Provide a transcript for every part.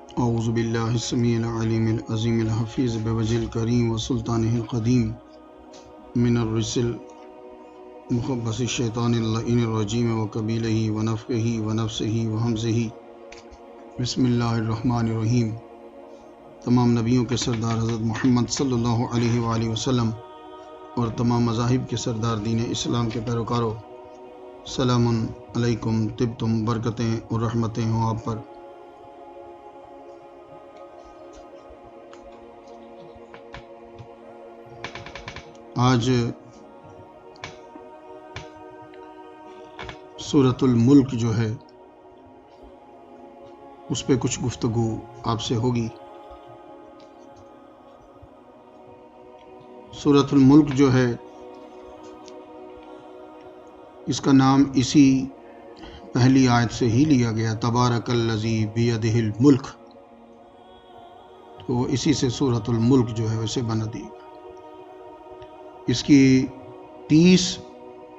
اعوذ باللہ السمیع العلیم العظیم الحفیظ بوجہ الکریم وسلطانہ القدیم من الرجس مخبص الشیطان اللعین الرجیم وقبیلہ ونفخہ ونفسہ وہمزہ بسم اللہ الرحمن الرحیم۔ تمام نبیوں کے سردار حضرت محمد صلی اللہ علیہ وآلہ وسلم اور تمام مذاہب کے سردار دین اسلام کے پیروکاروں، سلام علیکم، طبتم، برکتیں اور رحمتیں ہوں آپ پر۔ آج سورۃ الملک جو ہے اس پہ کچھ گفتگو آپ سے ہوگی۔ سورۃ الملک جو ہے اس کا نام اسی پہلی آیت سے ہی لیا گیا، تبارک الذی بیدہ الملک، تو اسی سے سورۃ الملک جو ہے ویسے بنا دی۔ اس کی 30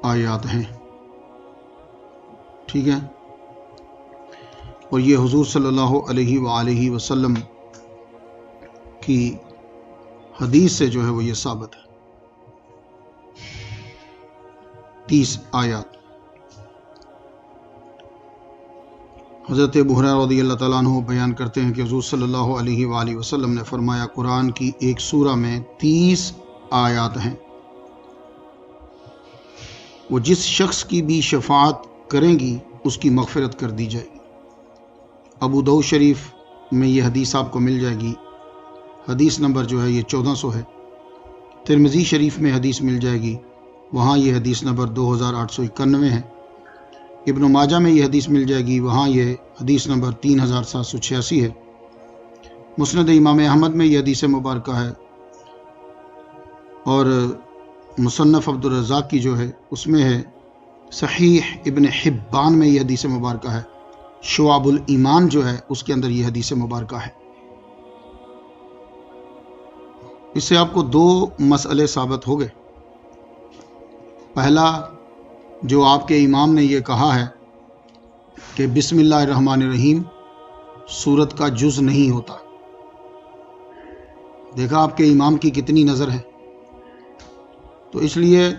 آیات ہیں، ٹھیک ہے، اور یہ حضور صلی اللہ علیہ وآلہ وسلم کی حدیث سے جو ہے وہ یہ ثابت ہے۔ 30 آیات۔ حضرت ابو ہریرہ رضی اللہ تعالیٰ عنہ بیان کرتے ہیں کہ حضور صلی اللہ علیہ وآلہ وسلم نے فرمایا، قرآن کی ایک سورہ میں 30 آیات ہیں، وہ جس شخص کی بھی شفاعت کریں گی اس کی مغفرت کر دی جائے گی۔ ابو داؤد شریف میں یہ حدیث آپ کو مل جائے گی، حدیث نمبر جو ہے یہ 1400 ہے۔ ترمذی شریف میں حدیث مل جائے گی، وہاں یہ حدیث نمبر 2891 ہے۔ ابن ماجہ میں یہ حدیث مل جائے گی، وہاں یہ حدیث نمبر 3786 ہے۔ مسند امام احمد میں یہ حدیث مبارکہ ہے، اور مصنف عبد الرزاق کی جو ہے اس میں ہے۔ صحیح ابن حبان میں یہ حدیث مبارکہ ہے، شعب الایمان جو ہے اس کے اندر یہ حدیث مبارکہ ہے۔ اس سے آپ کو 2 مسئلے ثابت ہو گئے۔ پہلا، جو آپ کے امام نے یہ کہا ہے کہ بسم اللہ الرحمن الرحیم سورت کا جز نہیں ہوتا، دیکھا آپ کے امام کی کتنی نظر ہے۔ تو اس لیے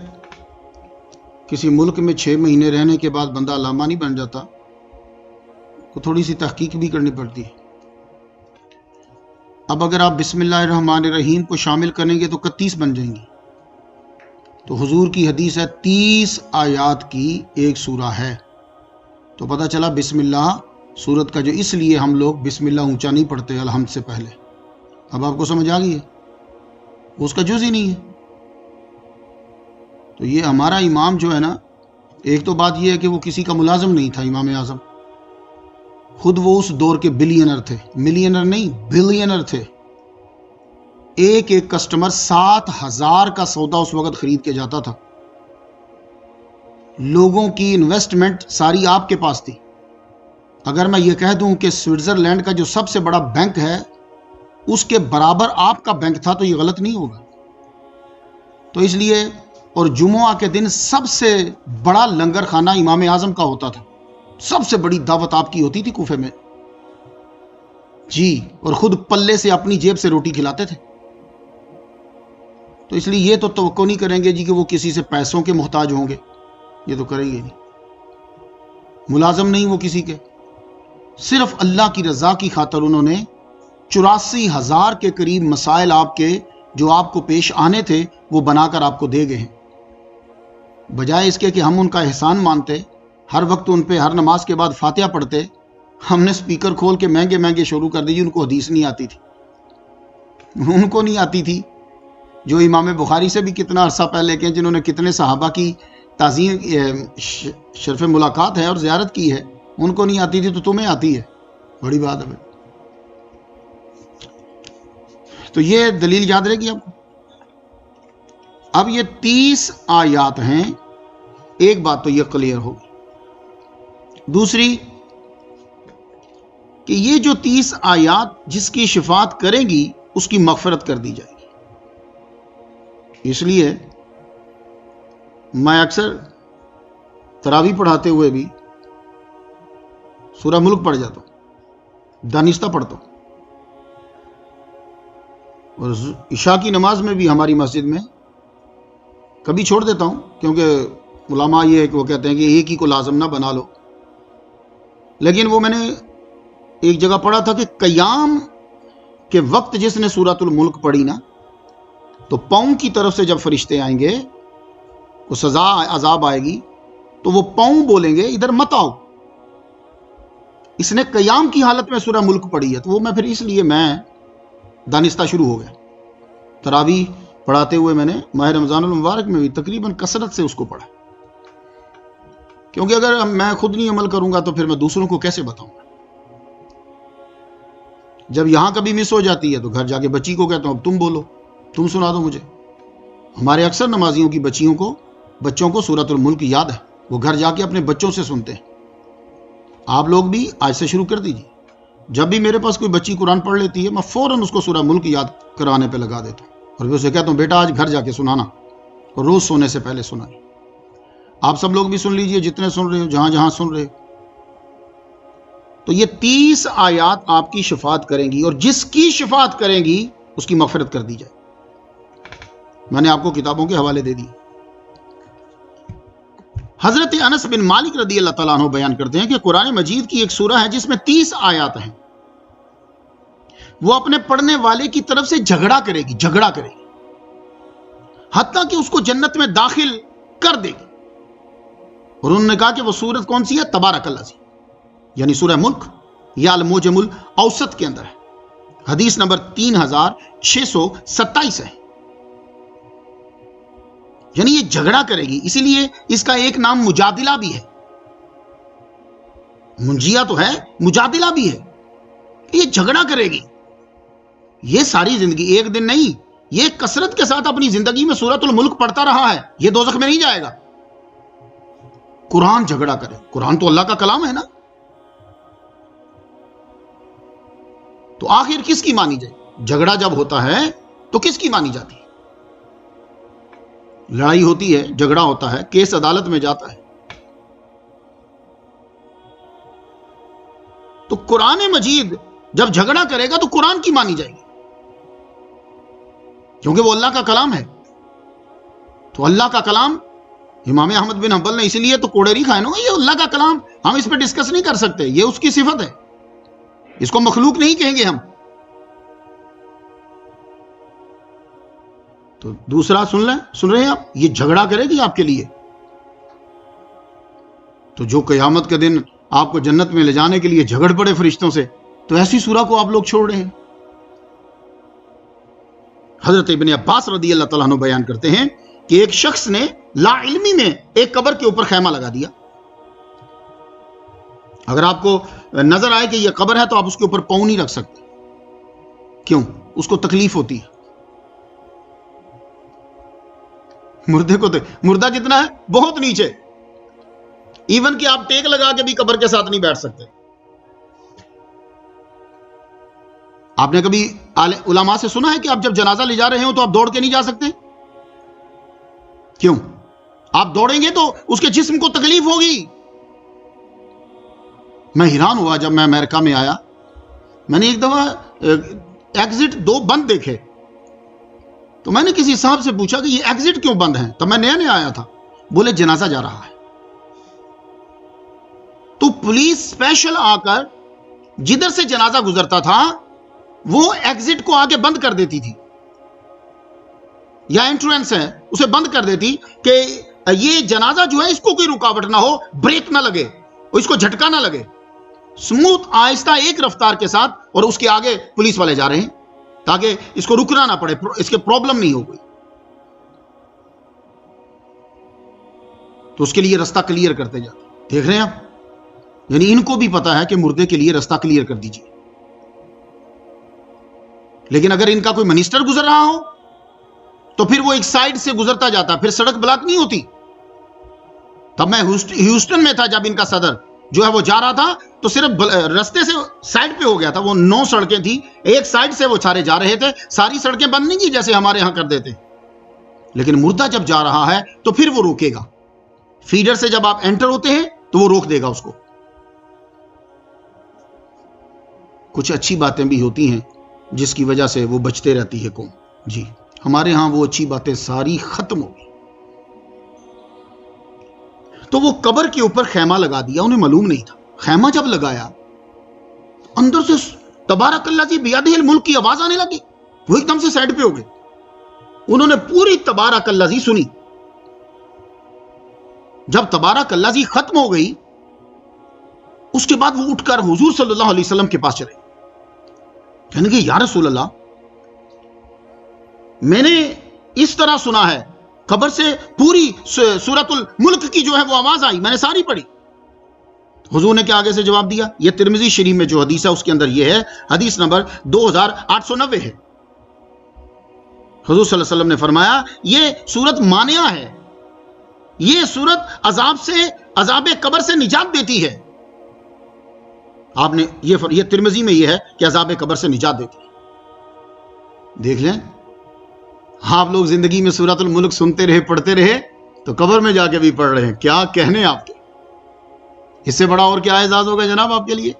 کسی ملک میں 6 مہینے رہنے کے بعد بندہ علامہ نہیں بن جاتا، کو تھوڑی سی تحقیق بھی کرنی پڑتی ہے۔ اب اگر آپ بسم اللہ الرحمن الرحیم کو شامل کریں گے تو 31 بن جائیں گی۔ تو حضور کی حدیث ہے 30 آیات کی ایک سورہ ہے، تو پتہ چلا بسم اللہ سورت کا جو، اس لیے ہم لوگ بسم اللہ اونچا نہیں پڑھتے الحمد سے پہلے۔ اب آپ کو سمجھ آ گئی ہے، اس کا جز ہی نہیں ہے۔ تو یہ ہمارا امام جو ہے نا، ایک تو بات یہ ہے کہ وہ کسی کا ملازم نہیں تھا، امام اعظم خود وہ اس دور کے بلینر تھے، ملینر نہیں بلینر تھے۔ ایک کسٹمر 7000 کا سودا اس وقت خرید کے جاتا تھا۔ لوگوں کی انویسٹمنٹ ساری آپ کے پاس تھی۔ اگر میں یہ کہہ دوں کہ سوئٹزرلینڈ کا جو سب سے بڑا بینک ہے اس کے برابر آپ کا بینک تھا تو یہ غلط نہیں ہوگا۔ تو اس لیے، اور جمعہ کے دن سب سے بڑا لنگر خانہ امام اعظم کا ہوتا تھا، سب سے بڑی دعوت آپ کی ہوتی تھی کوفے میں جی، اور خود پلے سے اپنی جیب سے روٹی کھلاتے تھے۔ تو اس لیے یہ تو توقع نہیں کریں گے جی کہ وہ کسی سے پیسوں کے محتاج ہوں گے، یہ تو کریں گے نہیں، ملازم نہیں وہ کسی کے، صرف اللہ کی رضا کی خاطر انہوں نے 84,000 کے قریب مسائل آپ کے جو آپ کو پیش آنے تھے وہ بنا کر آپ کو دے گئے ہیں۔ بجائے اس کے کہ ہم ان کا احسان مانتے، ہر وقت ان پہ ہر نماز کے بعد فاتحہ پڑھتے، ہم نے سپیکر کھول کے مہنگے مہنگے شروع کر دی۔ ان کو حدیث نہیں آتی تھی، ان کو نہیں آتی تھی، جو امام بخاری سے بھی کتنا عرصہ پہلے کے، جنہوں نے کتنے صحابہ کی تعظیم شرف ملاقات ہے اور زیارت کی ہے، ان کو نہیں آتی تھی تو تمہیں آتی ہے، بڑی بات ہے۔ تو یہ دلیل یاد رہے گی آپ کو۔ اب یہ 30 آیات ہیں، ایک بات تو یہ کلیئر ہوگی۔ دوسری کہ یہ جو 30 آیات جس کی شفاعت کریں گی اس کی مغفرت کر دی جائے گی۔ اس لیے میں اکثر تراویح پڑھاتے ہوئے بھی سورہ ملک پڑھ جاتا ہوں، دانستہ پڑھتا ہوں، اور عشاء کی نماز میں بھی ہماری مسجد میں کبھی چھوڑ دیتا ہوں، کیونکہ علماء یہ ہے کہ وہ کہتے ہیں کہ ایک ہی کو لازم نہ بنا لو، لیکن وہ میں نے ایک جگہ پڑھا تھا کہ قیام کے وقت جس نے سورۃ الملک پڑھی نا، تو پاؤں کی طرف سے جب فرشتے آئیں گے، وہ سزا عذاب آئے گی، تو وہ پاؤں بولیں گے ادھر مت آؤ، اس نے قیام کی حالت میں سورہ ملک پڑھی ہے۔ تو وہ میں پھر اس لیے میں دانستہ شروع ہو گیا، تراویح پڑھاتے ہوئے میں نے ماہ رمضان المبارک میں بھی تقریباً کثرت سے اس کو پڑھا، کیونکہ اگر میں خود نہیں عمل کروں گا تو پھر میں دوسروں کو کیسے بتاؤں گا۔ جب یہاں کبھی مس ہو جاتی ہے تو گھر جا کے بچی کو کہتا ہوں اب تم بولو، تم سنا دو مجھے۔ ہمارے اکثر نمازیوں کی بچوں کو سورۃ الملک یاد ہے، وہ گھر جا کے اپنے بچوں سے سنتے ہیں۔ آپ لوگ بھی آج سے شروع کر دیجیے، جب بھی میرے پاس کوئی بچی قرآن پڑھ لیتی ہے میں فوراً اس کو سورہ ملک یاد کرانے پہ لگا دیتا ہوں، اور پھر اسے کہتا ہوں بیٹا آج گھر جا کے سنانا، اور روز سونے سے پہلے سنائیں۔ آپ سب لوگ بھی سن لیجئے، جتنے سن رہے ہو، جہاں جہاں سن رہے ہو۔ تو یہ 30 آیات آپ کی شفاعت کریں گی، اور جس کی شفاعت کریں گی اس کی مغفرت کر دی جائے۔ میں نے آپ کو کتابوں کے حوالے دے دی۔ حضرت انس بن مالک رضی اللہ تعالیٰ عنہ بیان کرتے ہیں کہ قرآن مجید کی ایک سورہ ہے جس میں 30 آیات ہیں، وہ اپنے پڑھنے والے کی طرف سے جھگڑا کرے گی حتیٰ کہ اس کو جنت میں داخل کر دے گی۔ اور انہوں نے کہا کہ وہ سورت کون سی ہے؟ تبارک الذی، یعنی سورہ ملک، یا الموجم الاوسط کے اندر ہے، حدیث نمبر 3627 ہے۔ یعنی یہ جھگڑا کرے گی، اسی لیے اس کا ایک نام مجادلہ بھی ہے۔ منجیہ تو ہے، مجادلہ بھی ہے، یہ جھگڑا کرے گی۔ یہ ساری زندگی، ایک دن نہیں، یہ کثرت کے ساتھ اپنی زندگی میں سورۃ الملک پڑھتا رہا ہے، یہ دوزخ میں نہیں جائے گا۔ قرآن جھگڑا کرے، قرآن تو اللہ کا کلام ہے نا، تو آخر کس کی مانی جائے؟ جھگڑا جب ہوتا ہے تو کس کی مانی جاتی ہے؟ لڑائی ہوتی ہے، جھگڑا ہوتا ہے، کیس عدالت میں جاتا ہے، تو قرآن مجید جب جھگڑا کرے گا تو قرآن کی مانی جائے گی، کیونکہ وہ اللہ کا کلام ہے۔ تو اللہ کا کلام، امام احمد بن حنبل نے اسی لیے تو کوڑے نہیں کھائے نا، یہ اللہ کا کلام، ہم اس پہ ڈسکس نہیں کر سکتے، یہ اس کی صفت ہے، اس کو مخلوق نہیں کہیں گے ہم۔ تو دوسرا سن رہے ہیں آپ، یہ جھگڑا کرے گی آپ کے لیے۔ تو جو قیامت کے دن آپ کو جنت میں لے جانے کے لیے جھگڑ پڑے فرشتوں سے، تو ایسی سورہ کو آپ لوگ چھوڑ رہے ہیں۔ حضرت ابن عباس رضی اللہ تعالیٰ عنہ بیان کرتے ہیں کہ ایک شخص نے لا علمی میں ایک قبر کے اوپر خیمہ لگا دیا۔ اگر آپ کو نظر آئے کہ یہ قبر ہے تو آپ اس کے اوپر پاؤں نہیں رکھ سکتے، کیوں؟ اس کو تکلیف ہوتی ہے۔ مردے کو مردہ کتنا ہے؟ بہت نیچے، ایون کہ آپ ٹیک لگا کے بھی قبر کے ساتھ نہیں بیٹھ سکتے۔ آپ نے کبھی علماء سے سنا ہے کہ آپ جب جنازہ لے جا رہے ہو تو آپ دوڑ کے نہیں جا سکتے؟ کیوں؟ آپ دوڑیں گے تو اس کے جسم کو تکلیف ہوگی۔ میں حیران ہوا جب میں امریکہ میں آیا، میں نے ایک دفعہ ایگزٹ 2 بند دیکھے، تو میں نے کسی صاحب سے پوچھا کہ یہ ایگزٹ کیوں بند ہیں؟ تب میں نیا آیا تھا، بولے جنازہ جا رہا ہے۔ تو پولیس اسپیشل آ کر جدھر سے جنازہ گزرتا تھا وہ ایگزٹ کو آگے بند کر دیتی تھی، یا انٹرنس ہے اسے بند کر دیتی کہ یہ جنازہ جو ہے اس کو کوئی رکاوٹ نہ ہو، بریک نہ لگے، اس کو جھٹکا نہ لگے، سموتھ آہستہ ایک رفتار کے ساتھ، اور اس کے آگے پولیس والے جا رہے ہیں تاکہ اس کو رکنا نہ پڑے، اس کے پرابلم نہیں ہو گئی۔ تو اس کے لیے رستہ کلیئر کرتے جاتے، دیکھ رہے ہیں آپ، یعنی ان کو بھی پتا ہے کہ مردے کے لیے رستہ کلیئر کر دیجیے۔ لیکن اگر ان کا کوئی منسٹر گزر رہا ہو تو پھر وہ ایک سائیڈ سے گزرتا جاتا، پھر سڑک بلاک نہیں ہوتی۔ تب میں ہیوسٹن میں تھا، جب ان کا صدر جو ہے وہ جا رہا تھا تو صرف رستے سے سائیڈ پہ ہو گیا تھا، وہ 9 سڑکیں تھی، ایک سائیڈ سے وہ سارے جا رہے تھے، ساری سڑکیں بند نہیں کی جیسے ہمارے ہاں کر دیتے۔ لیکن مردہ جب جا رہا ہے تو پھر وہ روکے گا، فیڈر سے جب آپ انٹر ہوتے ہیں تو وہ روک دے گا اس کو۔ کچھ اچھی باتیں بھی ہوتی ہیں جس کی وجہ سے وہ بچتے رہتی ہے قوم. جی ہمارے ہاں وہ اچھی باتیں ساری ختم ہو گئی. تو وہ قبر کے اوپر خیمہ لگا دیا, انہیں معلوم نہیں تھا. خیمہ جب لگایا اندر سے تبارک الذی بیدہ الملک کی آواز آنے لگی. وہ ایک دم سے سائڈ پہ ہو گئے. انہوں نے پوری تبارک الذی سنی. جب تبارک الذی ختم ہو گئی اس کے بعد وہ اٹھ کر حضور صلی اللہ علیہ وسلم کے پاس چلے. کہنے کہ یا رسول اللہ, میں نے اس طرح سنا ہے, قبر سے پوری سورۃ الملک کی جو ہے وہ آواز آئی, میں نے ساری پڑھی. حضور نے کیا آگے سے جواب دیا؟ یہ ترمذی شریف میں جو حدیث ہے اس کے اندر یہ ہے, حدیث نمبر 2890 ہے. حضور صلی اللہ علیہ وسلم نے فرمایا یہ سورت مانعہ ہے, یہ سورت عذاب قبر سے نجات دیتی ہے. آپ نے یہ ترمذی میں یہ ہے کہ عذاب قبر سے نجات دیتی ہے. دیکھ لیں, آپ لوگ زندگی میں سورۃ الملک سنتے رہے, پڑھتے رہے, تو قبر میں جا کے بھی پڑھ رہے ہیں. کیا کہنے آپ کے, اس سے بڑا اور کیا اعزاز ہوگا جناب آپ کے لیے.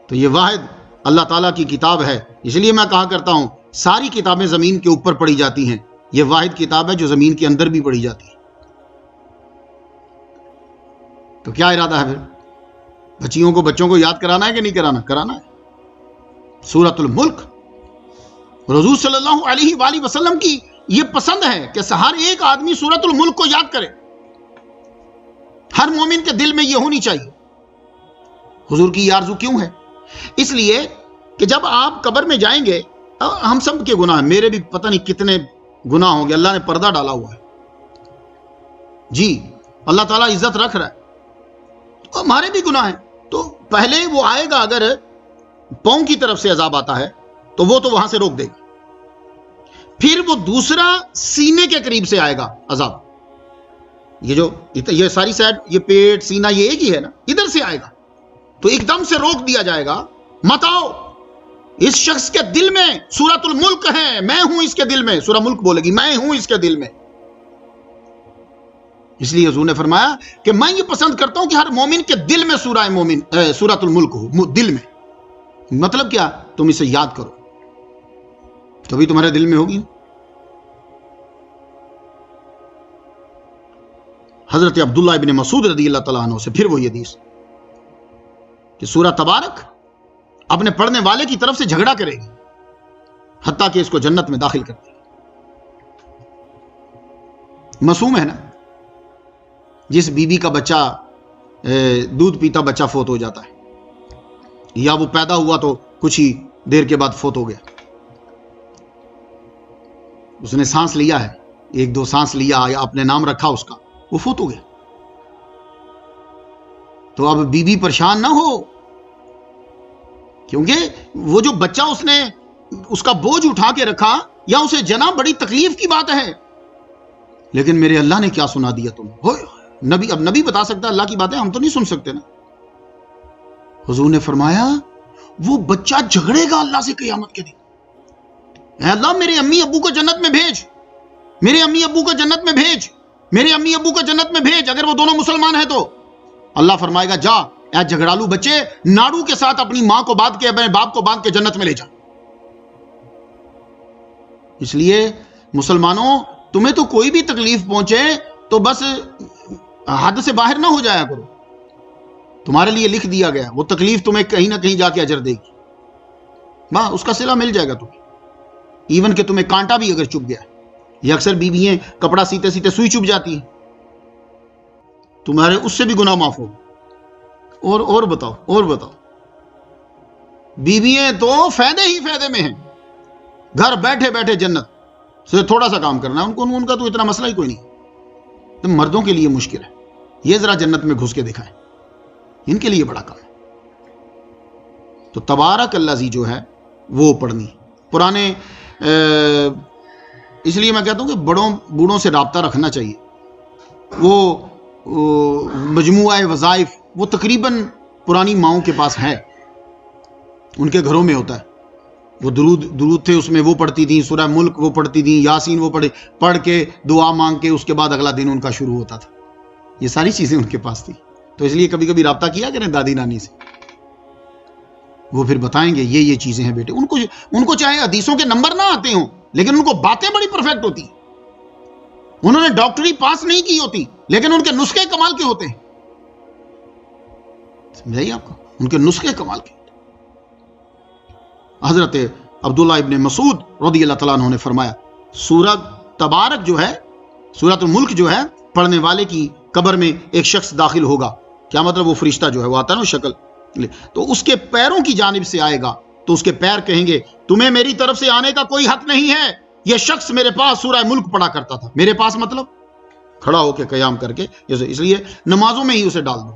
تو یہ واحد اللہ تعالیٰ کی کتاب ہے. اس لیے میں کہا کرتا ہوں ساری کتابیں زمین کے اوپر پڑھی جاتی ہیں, یہ واحد کتاب ہے جو زمین کے اندر بھی پڑھی جاتی ہے. تو کیا ارادہ ہے پھر؟ بچوں کو یاد کرانا ہے کہ نہیں کرانا؟ کرانا ہے. سورۃ الملک حضور صلی اللہ علیہ وآلہ وسلم کی یہ پسند ہے کہ ہر ایک آدمی سورۃ الملک کو یاد کرے. ہر مومن کے دل میں یہ ہونی چاہیے. حضور کی یہ آرزو کیوں ہے؟ اس لیے کہ جب آپ قبر میں جائیں گے, ہم سب کے گناہ ہیں, میرے بھی پتہ نہیں کتنے گناہ ہوں گے, اللہ نے پردہ ڈالا ہوا ہے. جی اللہ تعالیٰ عزت رکھ رہا ہے, تو ہمارے بھی گناہ ہیں. تو پہلے وہ آئے گا, اگر پاؤں کی طرف سے عذاب آتا ہے تو وہ تو وہاں سے روک دے گا. پھر وہ دوسرا سینے کے قریب سے آئے گا عذاب. یہ ساری سائڈ, یہ پیٹ, سینہ, یہ ایک ہی ہے نا, ادھر سے آئے گا تو ایک دم سے روک دیا جائے گا. مت آؤ, اس شخص کے دل میں سورۃ الملک ہے, میں ہوں اس کے دل میں. سورہ ملک بولے گی میں ہوں اس کے دل میں. اس لیے حضور نے فرمایا کہ میں یہ پسند کرتا ہوں کہ ہر مومن کے دل میں سورۃ الملک ہو, دل میں. مطلب کیا؟ تم اسے یاد کرو تبھی تمہارے دل میں ہوگی. حضرت عبداللہ ابن مسعود رضی اللہ تعالیٰ عنہ سے پھر وہی حدیث کہ سورہ تبارک اپنے پڑھنے والے کی طرف سے جھگڑا کرے گی حتیٰ کہ اس کو جنت میں داخل کر دے گی. معصوم ہے نا, جس بیوی کا بچہ دودھ پیتا بچہ فوت ہو جاتا ہے, یا وہ پیدا ہوا تو کچھ ہی دیر کے بعد فوت ہو گیا, اس نے سانس لیا ہے, 1-2 سانس لیا یا اپنے نام رکھا اس کا, وہ فوت ہو گیا. تو اب بیوی پریشان نہ ہو, کیونکہ وہ جو بچہ اس کا بوجھ اٹھا کے رکھا یا اسے جنا, بڑی تکلیف کی بات ہے. لیکن میرے اللہ نے کیا سنا دیا تمہیں. اب نبی بتا سکتا اللہ کی باتیں, ہم تو نہیں سن سکتے نا. حضور نے فرمایا وہ بچہ جھگڑے گا اللہ سے قیامت کے دن, اے اللہ میرے امی ابو کو جنت میں بھیج, میرے امی ابو کو جنت میں بھیج, میرے امی ابو کو جنت میں بھیج, اگر وہ دونوں مسلمان ہیں تو. اللہ فرمائے گا جا اے جھگڑالو بچے, ناڑو کے ساتھ اپنی ماں کو باندھ کے, اپنے باپ کو باندھ کے جنت میں لے جا. اس لیے مسلمانوں, تمہیں تو کوئی بھی تکلیف پہنچے تو بس حد سے باہر نہ ہو جایا کرو. تمہارے لیے لکھ دیا گیا, وہ تکلیف تمہیں کہیں نہ کہیں جا کے اجر دے گی. واہ, اس کا صلہ مل جائے گا تمہیں. ایون کہ تمہیں کانٹا بھی اگر چبھ گیا, یہ اکثر بیویاں کپڑا سیتے سیتے سوئی چبھ جاتی ہیں, تمہارے اس سے بھی گناہ معاف ہو. اور بتاؤ, بیویاں تو فائدے ہی فائدے میں ہیں, گھر بیٹھے بیٹھے جنت سے تھوڑا سا کام کرنا ہے ان کا تو اتنا مسئلہ ہی کوئی نہیں. تو مردوں کے لیے مشکل ہے, یہ ذرا جنت میں گھس کے دکھائیں, ان کے لیے بڑا کام ہے. تو تبارک الذی جو ہے وہ پڑھنی پرانے, اس لیے میں کہتا ہوں کہ بوڑھوں سے رابطہ رکھنا چاہیے. وہ مجموعہ وظائف وہ تقریباً پرانی ماؤں کے پاس ہے, ان کے گھروں میں ہوتا ہے. وہ درود تھے, اس میں وہ پڑھتی تھیں, سورہ ملک وہ پڑھتی تھیں, یاسین وہ پڑھ کے دعا مانگ کے اس کے بعد اگلا دن ان کا شروع ہوتا تھا. یہ ساری چیزیں ان کے پاس تھی. تو اس لیے کبھی کبھی رابطہ کیا کریں دادی نانی سے. وہ پھر بتائیں گے یہ چیزیں ہیں بیٹے. ان کو چاہے حدیثوں کے نمبر نہ آتے ہوں لیکن ان کو باتیں بڑی پرفیکٹ ہوتی ہیں. انہوں نے ڈاکٹری پاس نہیں کی ہوتی لیکن ان کے نسخے کمال کے ہوتے ہیں. سمجھائیے آپ کو, ان کے نسخے کمال کے ہوتے ہیں. حضرت عبداللہ ابن مسعود رضی اللہ تعالیٰ عنہ نے فرمایا سورۃ تبارک جو ہے, سورۃ الملک جو ہے, پڑھنے والے کی قبر میں ایک شخص داخل ہوگا. کیا مطلب؟ وہ فرشتہ جو ہے وہ آتا ہے نا شکل, تو اس کے پیروں کی جانب سے آئے گا تو اس کے پیر کہیں گے تمہیں میری طرف سے آنے کا کوئی حق نہیں ہے, یہ شخص میرے پاس سورہ ملک پڑھا کرتا تھا. میرے پاس مطلب کھڑا ہو کے قیام کر کے, اس لیے نمازوں میں ہی اسے ڈال دو.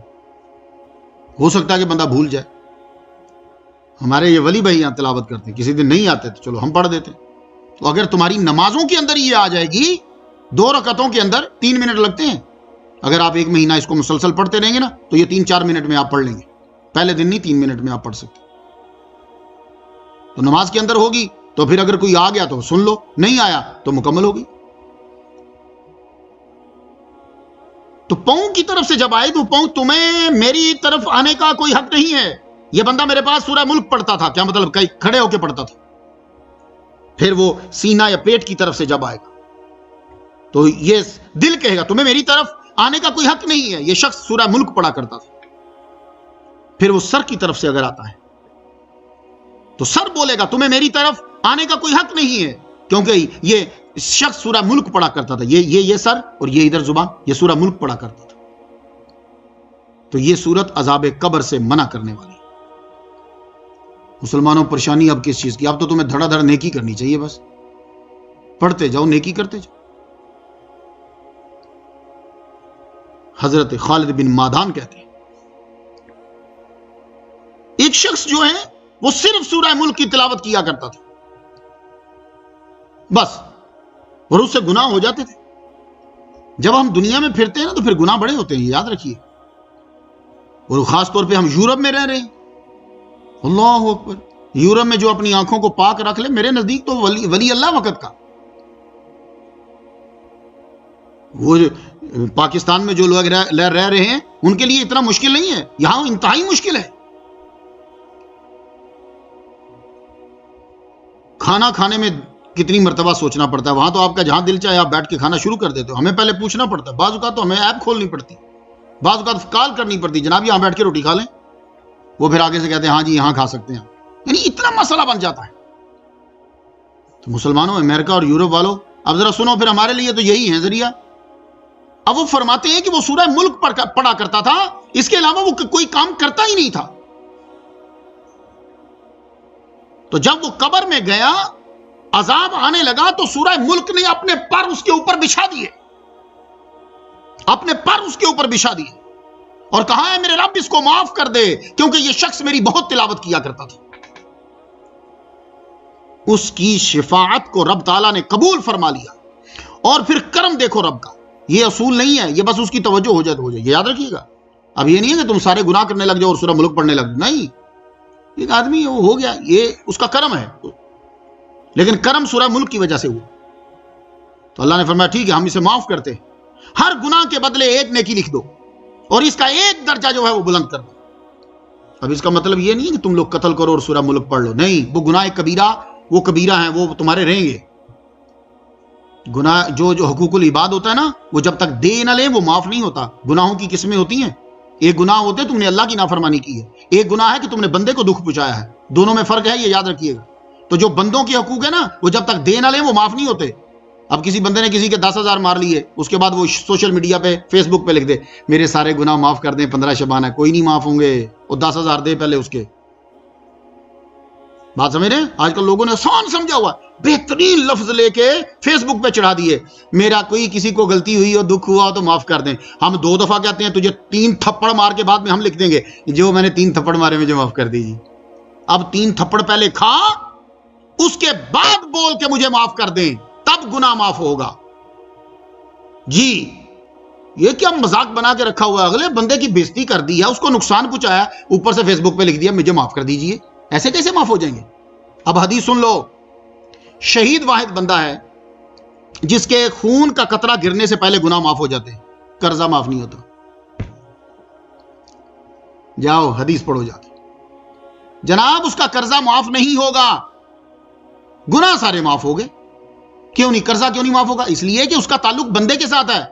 ہو سکتا ہے کہ بندہ بھول جائے. ہمارے یہ ولی بھائی یہاں تلاوت کرتے ہیں, کسی دن نہیں آتے تو چلو ہم پڑھ دیتے. تو اگر تمہاری نمازوں کے اندر یہ آ جائے گی, 2 رکعتوں کے اندر 3 منٹ لگتے ہیں, اگر آپ 1 مہینہ اس کو مسلسل پڑھتے رہیں گے نا تو یہ 3-4 منٹ میں آپ پڑھ لیں گے. پہلے دن نہیں, 3 منٹ میں آپ پڑھ سکتے. تو نماز کے اندر ہوگی تو پھر اگر کوئی آ گیا تو سن لو, نہیں آیا تو مکمل ہوگی. تو پاؤں کی طرف سے جب آئے تو پاؤں تمہیں میری طرف آنے کا کوئی حق نہیں ہے, یہ بندہ میرے پاس سورہ ملک پڑھتا تھا. کیا مطلب؟ کھڑے ہو کے پڑھتا تھا. پھر وہ سینہ یا پیٹ کی طرف سے جب آئے گا تو یہ دل کہے گا تمہیں میری طرف آنے کا کوئی حق نہیں ہے, یہ شخص سورہ ملک پڑھا کرتا تھا. پھر وہ سر کی طرف سے اگر آتا ہے تو سر بولے گا تمہیں میری طرف آنے کا کوئی حق نہیں ہے, کیونکہ یہ شخص سورہ ملک پڑھا کرتا تھا. یہ سر اور یہ ادھر زبان, یہ سورہ ملک پڑھا کرتا تھا. تو یہ سورت عذاب قبر سے منع کرنے والی. مسلمانوں پریشانی اب کس چیز کی؟ اب تو تمہیں دھڑا دھڑ نیکی کرنی چاہیے, بس پڑھتے جاؤ, نیکی کرتے جاؤ. حضرت خالد بن مادان کہتے ہیں ایک شخص جو ہے وہ صرف سورہ ملک کی تلاوت کیا کرتا تھا بس, اور اس سے گناہ ہو جاتے تھے. جب ہم دنیا میں پھرتے ہیں نا تو پھر گناہ بڑے ہوتے ہیں, یاد رکھیے. اور خاص طور پہ ہم یورپ میں رہ رہے ہیں. اللہ اکبر, یورپ میں جو اپنی آنکھوں کو پاک رکھ لے, میرے نزدیک تو ولی اللہ وقت کا. وہ پاکستان میں جو لوگ رہ رہے ہیں ان کے لیے اتنا مشکل نہیں ہے, یہاں انتہائی مشکل ہے. کھانا کھانے میں کتنی مرتبہ سوچنا پڑتا ہے. وہاں تو آپ کا جہاں دل چاہے آپ بیٹھ کے کھانا شروع کر دیتے ہو, ہمیں پہلے پوچھنا پڑتا ہے. بعض اوقات تو ہمیں ایپ کھولنی پڑتی, بعض اوقات کال کرنی پڑتی, جناب یہاں بیٹھ کے روٹی کھا لیں. وہ پھر آگے سے کہتے ہیں ہاں جی یہاں کھا سکتے ہیں. یعنی اتنا مسئلہ بن جاتا ہے. تو مسلمانوں, امریکہ اور یورپ والوں, اب ذرا سنو, پھر ہمارے لیے تو یہی ہے ذریعہ. اب وہ فرماتے ہیں کہ وہ سورہ ملک پڑھا کرتا تھا, اس کے علاوہ وہ کوئی کام کرتا ہی نہیں تھا. تو جب وہ قبر میں گیا, عذاب آنے لگا, تو سورہ ملک نے اپنے پر اس کے اوپر بچھا دیے, اپنے پر اس کے اوپر بچھا دیے, اور کہا ہے میرے رب اس کو معاف کر دے کیونکہ یہ شخص میری بہت تلاوت کیا کرتا تھا. اس کی شفاعت کو رب تعالیٰ نے قبول فرما لیا. اور پھر کرم دیکھو رب کا, یہ اصول نہیں ہے یہ بس اس کی توجہ ہو جائے تو ہو جائے, یہ یاد رکھیے گا. اب یہ نہیں ہے کہ تم سارے گناہ کرنے لگ جاؤ اور سورہ ملک پڑھنے لگ جاؤ, نہیں. ایک آدمی وہ ہو گیا, یہ اس کا کرم ہے, لیکن کرم سورہ ملک کی وجہ سے ہوا. تو اللہ نے فرمایا ٹھیک ہے ہم اسے معاف کرتے ہیں, ہر گناہ کے بدلے 1 نیکی لکھ دو اور اس کا 1 درجہ جو ہے وہ بلند کر دو. اب اس کا مطلب یہ نہیں ہے کہ تم لوگ قتل کرو اور سورہ ملک پڑھ لو, نہیں. وہ گناہ کبیرہ, وہ کبیرہ ہیں, وہ تمہارے رہیں گے. گناہ جو حقوق العباد ہوتا ہے نا, وہ جب تک دے نہ لیں وہ معاف نہیں ہوتا. گناہوں کی قسمیں ہوتی ہیں. ایک گناہ ہوتے تم نے اللہ کی نافرمانی کی ہے, ایک گناہ ہے کہ تم نے بندے کو دکھ پہنچایا ہے. دونوں میں فرق ہے, یہ یاد رکھیے گا. تو جو بندوں کے حقوق ہے نا, وہ جب تک دے نہ لیں وہ معاف نہیں ہوتے. اب کسی بندے نے کسی کے 10,000 مار لیے, اس کے بعد وہ سوشل میڈیا پہ فیس بک پہ لکھ دے میرے سارے گناہ معاف کر دیں, 15 شبان ہے, کوئی نہیں معاف ہوں گے. وہ 10,000 دے پہلے اس کے. بات سمجھ رہے ہیں؟ آج کل لوگوں نے آسان سمجھا ہوا, بہترین لفظ لے کے فیس بک پہ چڑھا دیے, میرا کوئی کسی کو غلطی ہوئی اور دکھ ہوا تو معاف کر دیں. ہم 2 دفعہ کہتے ہیں, تجھے 3 تھپڑ مار کے بعد میں ہم لکھ دیں گے جو میں نے 3 تھپڑ مارے مجھے معاف کر دیجیے. اب 3 تھپڑ پہلے کھا, اس کے بعد بول کے مجھے معاف کر دیں, تب گناہ معاف ہوگا. جی یہ کیا مذاق بنا کے رکھا ہوا ہے, اگلے بندے کی بےزتی کر دی ہے, اس کو نقصان پہنچایا, اوپر سے فیس بک پہ لکھ دیا مجھے معاف کر دیجیے. ایسے کیسے معاف ہو جائیں گے؟ اب حدیث سن لو. شہید واحد بندہ ہے جس کے خون کا قطرہ گرنے سے پہلے گناہ معاف ہو جاتے ہیں, قرضہ معاف نہیں ہوتا. جاؤ حدیث پڑھو جا کے. جناب اس کا قرضہ معاف نہیں ہوگا، گناہ سارے معاف ہو گئے. کیوں نہیں؟ قرضہ کیوں نہیں معاف ہوگا؟ اس لیے کہ اس کا تعلق بندے کے ساتھ ہے.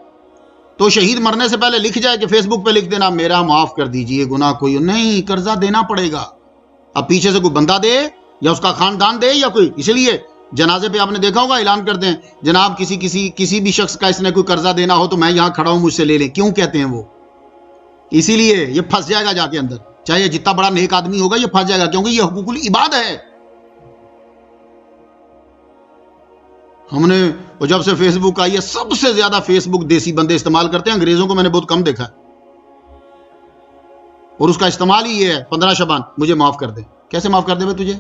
تو شہید مرنے سے پہلے لکھ جائے کہ فیس بک پہ لکھ دینا میرا معاف کر دیجئے، گناہ کوئی نہیں، قرضہ دینا پڑے گا. اب پیچھے سے کوئی بندہ دے یا اس کا خاندان دے یا کوئی، اس لیے جنازے پہ آپ نے دیکھا ہوگا اعلان کرتے ہیں جناب کسی بھی شخص کا اس نے کوئی قرضہ دینا ہو تو میں یہاں کھڑا ہوں، مجھ سے لے لیں. کیوں کہتے ہیں وہ؟ اسی لیے یہ پھنس جائے گا جا کے اندر، چاہے جتنا بڑا نیک آدمی ہوگا یہ پھنس جائے گا، کیونکہ یہ حقوق العباد ہے. ہم نے جب سے فیس بک آئی ہے سب سے زیادہ فیس بک دیسی بندے استعمال کرتے ہیں، انگریزوں کو میں نے بہت کم دیکھا ہے. اور اس کا استعمال ہی یہ ہے 15 شعبان مجھے معاف کر دے. کیسے معاف کر دے بھائی تجھے؟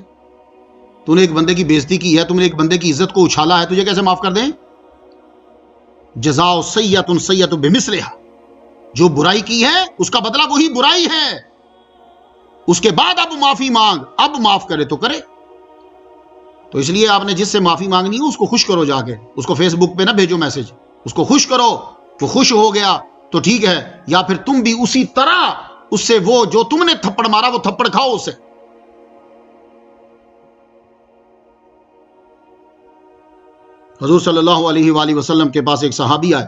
تو نے ایک بندے کی بےزتی کی ہے، تم نے ایک بندے کی عزت کو اچھالا ہے، تجھے کیسے معاف کر دیں؟ جزاء سیئۃ سیئۃ بمثلھا، جو برائی کی ہے اس کا بدلہ وہی برائی ہے. اس کے بعد اب معافی مانگ، اب معاف کرے تو کرے. تو اس لیے آپ نے جس سے معافی مانگنی ہے اس کو خوش کرو، جا کے اس کو فیس بک پہ نہ بھیجو میسج، اس کو خوش کرو. وہ خوش ہو گیا تو ٹھیک ہے، یا پھر تم بھی اسی طرح اس سے وہ جو تم نے تھپڑ مارا وہ تھپڑ کھاؤ اس سے. حضور صلی اللہ علیہ وآلہ وسلم کے پاس ایک صحابی آئے،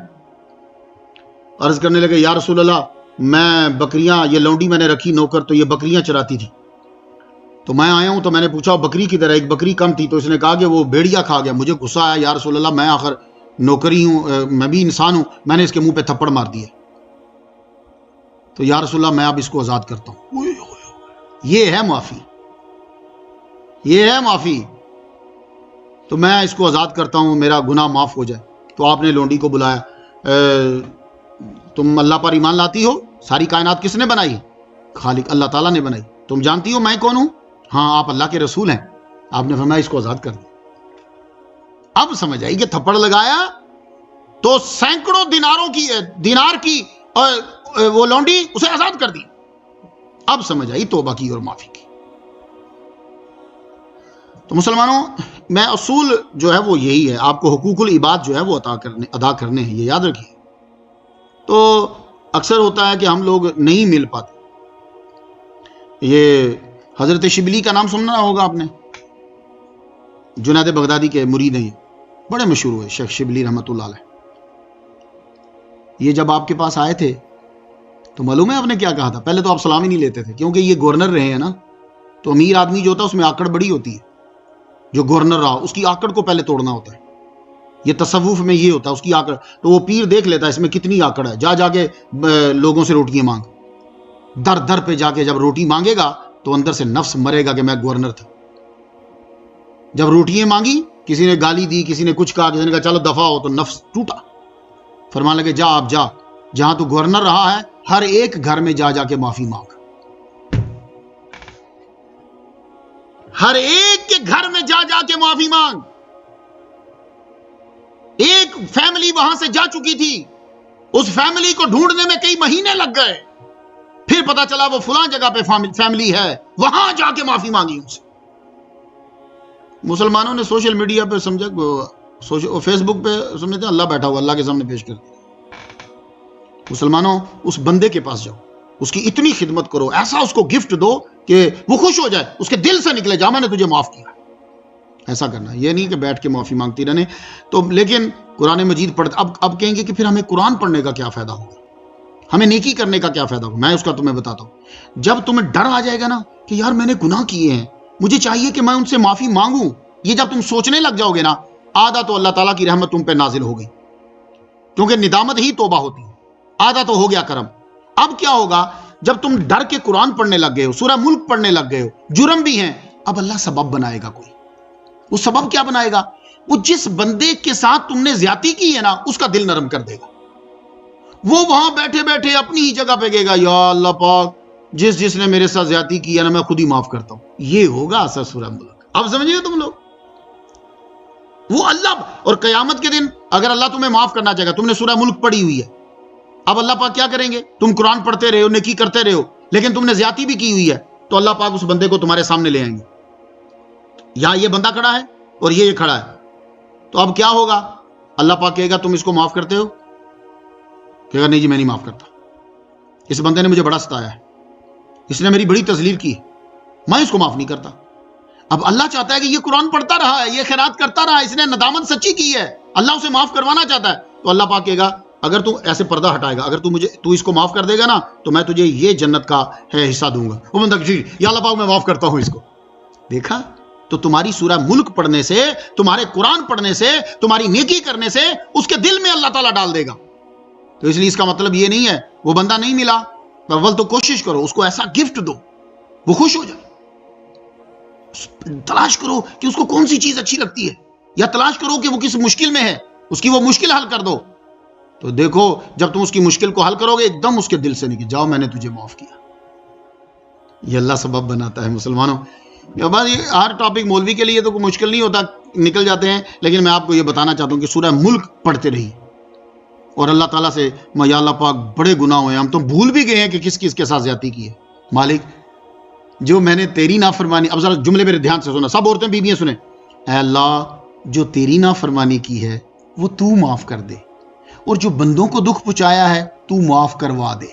عرض کرنے لگے یا رسول اللہ میں بکریاں، یہ لونڈی میں نے رکھی نوکر، تو یہ بکریاں چراتی تھی، تو میں آیا ہوں تو میں نے پوچھا بکری کی طرح، ایک بکری کم تھی، تو اس نے کہا کہ وہ بھیڑیا کھا گیا. مجھے غصہ آیا، یا رسول اللہ میں آخر نوکری ہوں، میں بھی انسان ہوں، میں نے اس کے منہ پہ تھپڑ مار دیا، تو یا رسول اللہ میں اب اس کو آزاد کرتا ہوں. یہ ہے معافی، یہ ہے معافی. تو میں اس کو آزاد کرتا ہوں، میرا گناہ معاف ہو جائے. تو آپ نے لونڈی کو بلایا، تم اللہ پر ایمان لاتی ہو؟ ساری کائنات کس نے بنائی؟ خالق اللہ تعالیٰ نے بنائی. تم جانتی ہو میں کون ہوں؟ ہاں آپ اللہ کے رسول ہیں. آپ نے فرمایا اس کو آزاد کر دیا. اب سمجھ آئی کہ تھپڑ لگایا تو سینکڑوں دینار کی وہ لونڈی اسے آزاد کر دی. اب سمجھ آئی توبہ کی اور معافی کی. تو مسلمانوں میں اصول جو ہے وہ یہی ہے، آپ کو حقوق العباد جو ہے وہ ادا کرنے ہیں، یہ یاد رکھیے. تو اکثر ہوتا ہے کہ ہم لوگ نہیں مل پاتے. یہ حضرت شبلی کا نام سننا ہوگا آپ نے، جنید بغدادی کے مرید ہیں، بڑے مشہور ہوئے شیخ شبلی رحمۃ اللہ علیہ. یہ جب آپ کے پاس آئے تھے تو معلوم ہے آپ نے کیا کہا تھا؟ پہلے تو آپ سلام ہی نہیں لیتے تھے، کیونکہ یہ گورنر رہے ہیں نا، تو امیر آدمی جو ہوتا ہے اس میں آکڑ بڑی ہوتی ہے. جو گورنر رہا اس کی آکڑ کو پہلے توڑنا ہوتا ہے. یہ تصوف میں یہ ہوتا ہے، اس کی آکڑ. تو وہ پیر دیکھ لیتا ہے اس میں کتنی آکڑ ہے، جا کے لوگوں سے روٹیاں مانگ. در در پہ جا کے جب روٹی مانگے گا تو اندر سے نفس مرے گا کہ میں گورنر تھا. جب روٹیاں مانگی، کسی نے گالی دی، کسی نے کچھ کہا، کسی نے کہا چلو دفع ہو، تو نفس ٹوٹا. فرمانے لگے جا آپ جا، جہاں تو گورنر رہا ہے ہر ایک گھر میں جا کے معافی مانگ. ہر ایک کے گھر میں جا کے معافی مانگ. ایک فیملی وہاں سے جا چکی تھی، اس فیملی کو ڈھونڈنے میں کئی مہینے لگ گئے، پھر پتا چلا وہ فلاں جگہ پہ فیملی ہے، وہاں جا کے معافی مانگی ان سے. مسلمانوں نے سوشل میڈیا پہ سمجھا، فیس بک پہ سمجھتے اللہ بیٹھا ہوا، اللہ کے سامنے پیش کر دیا. مسلمانوں اس بندے کے پاس جاؤ، اس کی اتنی خدمت کرو، ایسا اس کو گفٹ دو کہ وہ خوش ہو جائے، اس کے دل سے نکلے جا میں نے تجھے معاف کیا. ایسا کرنا، یہ نہیں کہ بیٹھ کے معافی مانگتی رہنے. تو لیکن قرآن مجید پڑھتے، اب کہیں گے کہ پھر ہمیں قرآن پڑھنے کا کیا فائدہ ہوگا، ہمیں نیکی کرنے کا کیا فائدہ ہوگا. میں اس کا تمہیں بتاتا ہوں. جب تمہیں ڈر آ جائے گا نا کہ یار میں نے گناہ کیے ہیں، مجھے چاہیے کہ میں ان سے معافی مانگوں، یہ جب تم سوچنے لگ جاؤ گے نا، آدھا تو اللہ تعالیٰ کی رحمت تم پہ نازل ہو گئی، کیونکہ ندامت ہی توبہ ہوتی ہے. آدھا تو ہو گیا کرم. اب کیا ہوگا جب تم ڈر کے قرآن پڑھنے لگ گئے ہو، سورہ ملک پڑھنے لگ گئے ہو، جرم بھی ہیں، اب اللہ سبب بنائے گا. کوئی وہ سبب کیا بنائے گا؟ وہ جس بندے کے ساتھ تم نے زیادتی کی ہے نا اس کا دل نرم کر دے گا. وہ وہاں بیٹھے بیٹھے اپنی ہی جگہ پہ کہے گا یا اللہ پاک جس نے میرے ساتھ زیادتی کی ہے نا میں خود ہی معاف کرتا ہوں. یہ ہوگا اثر سورہ ملک. اب سمجھے تم لوگ وہ اللہ. اور قیامت کے دن اگر اللہ تمہیں معاف کرنا چاہے گا، تم نے سورہ ملک پڑھی ہوئی ہے، اب اللہ پاک کیا کریں گے؟ تم قرآن پڑھتے رہے ہو، نیکی کرتے رہے ہو، لیکن تم نے زیادتی بھی کی ہوئی ہے، تو اللہ پاک اس بندے کو تمہارے سامنے لے آئیں گے. یہاں یہ بندہ کھڑا ہے اور یہ کھڑا ہے، تو اب کیا ہوگا؟ اللہ پاک کہے گا تم اس کو معاف کرتے ہو؟ کہے گا نہیں جی میں نہیں معاف کرتا، اس بندے نے مجھے بڑا ستایا ہے، اس نے میری بڑی تذلیل کی ہے، میں اس کو معاف نہیں کرتا. اب اللہ چاہتا ہے کہ یہ قرآن پڑھتا رہا ہے, یہ خیرات کرتا رہا ہے, اس نے ندامت سچی کی ہے, اللہ اسے معاف کروانا چاہتا ہے, تو اللہ پاک کہے گا اگر تو ایسے پردہ ہٹائے گا, اگر تو اس کو معاف کر دے گا نا, تو میں تجھے یہ جنت کا ہے حصہ دوں گا. وہ بندہ جی یا اللہ پاک میں معاف کرتا ہوں اس کو. دیکھا, تو تمہاری سورہ ملک پڑھنے سے, تمہارے قرآن پڑھنے سے, تمہاری نیکی کرنے سے اس کے دل میں اللہ تعالیٰ ڈال دے گا. تو اس لیے اس کا مطلب یہ نہیں ہے وہ بندہ نہیں ملا, اول تو کوشش کرو اس کو ایسا گفٹ دو وہ خوش ہو جائے. تلاش کرو کہ اس کو کون سی چیز اچھی لگتی ہے, یا تلاش کرو کہ وہ کس مشکل میں ہے, اس کی وہ مشکل حل کر دو. تو دیکھو جب تم اس کی مشکل کو حل کرو گے, ایک دم اس کے دل سے نکل جاؤ میں نے تجھے معاف کیا. یہ اللہ سبب بناتا ہے مسلمانوں. یہ ہر ٹاپک مولوی کے لیے تو کوئی مشکل نہیں ہوتا, نکل جاتے ہیں, لیکن میں آپ کو یہ بتانا چاہتا ہوں کہ سورہ ملک پڑھتے رہیے اور اللہ تعالیٰ سے یا اللہ پاک بڑے گناہ ہوئے, ہم تو بھول بھی گئے ہیں کہ کس کس کے ساتھ زیادتی کی ہے. مالک جو میں نے تیری نافرمانی, اب ذرا جملے میرے دھیان سے سنا, سب عورتیں بیویاں سنیں, اے اللہ جو تیری نافرمانی کی ہے وہ تو معاف کر دے, اور جو بندوں کو دکھ پہنچایا ہے تو معاف کروا دے.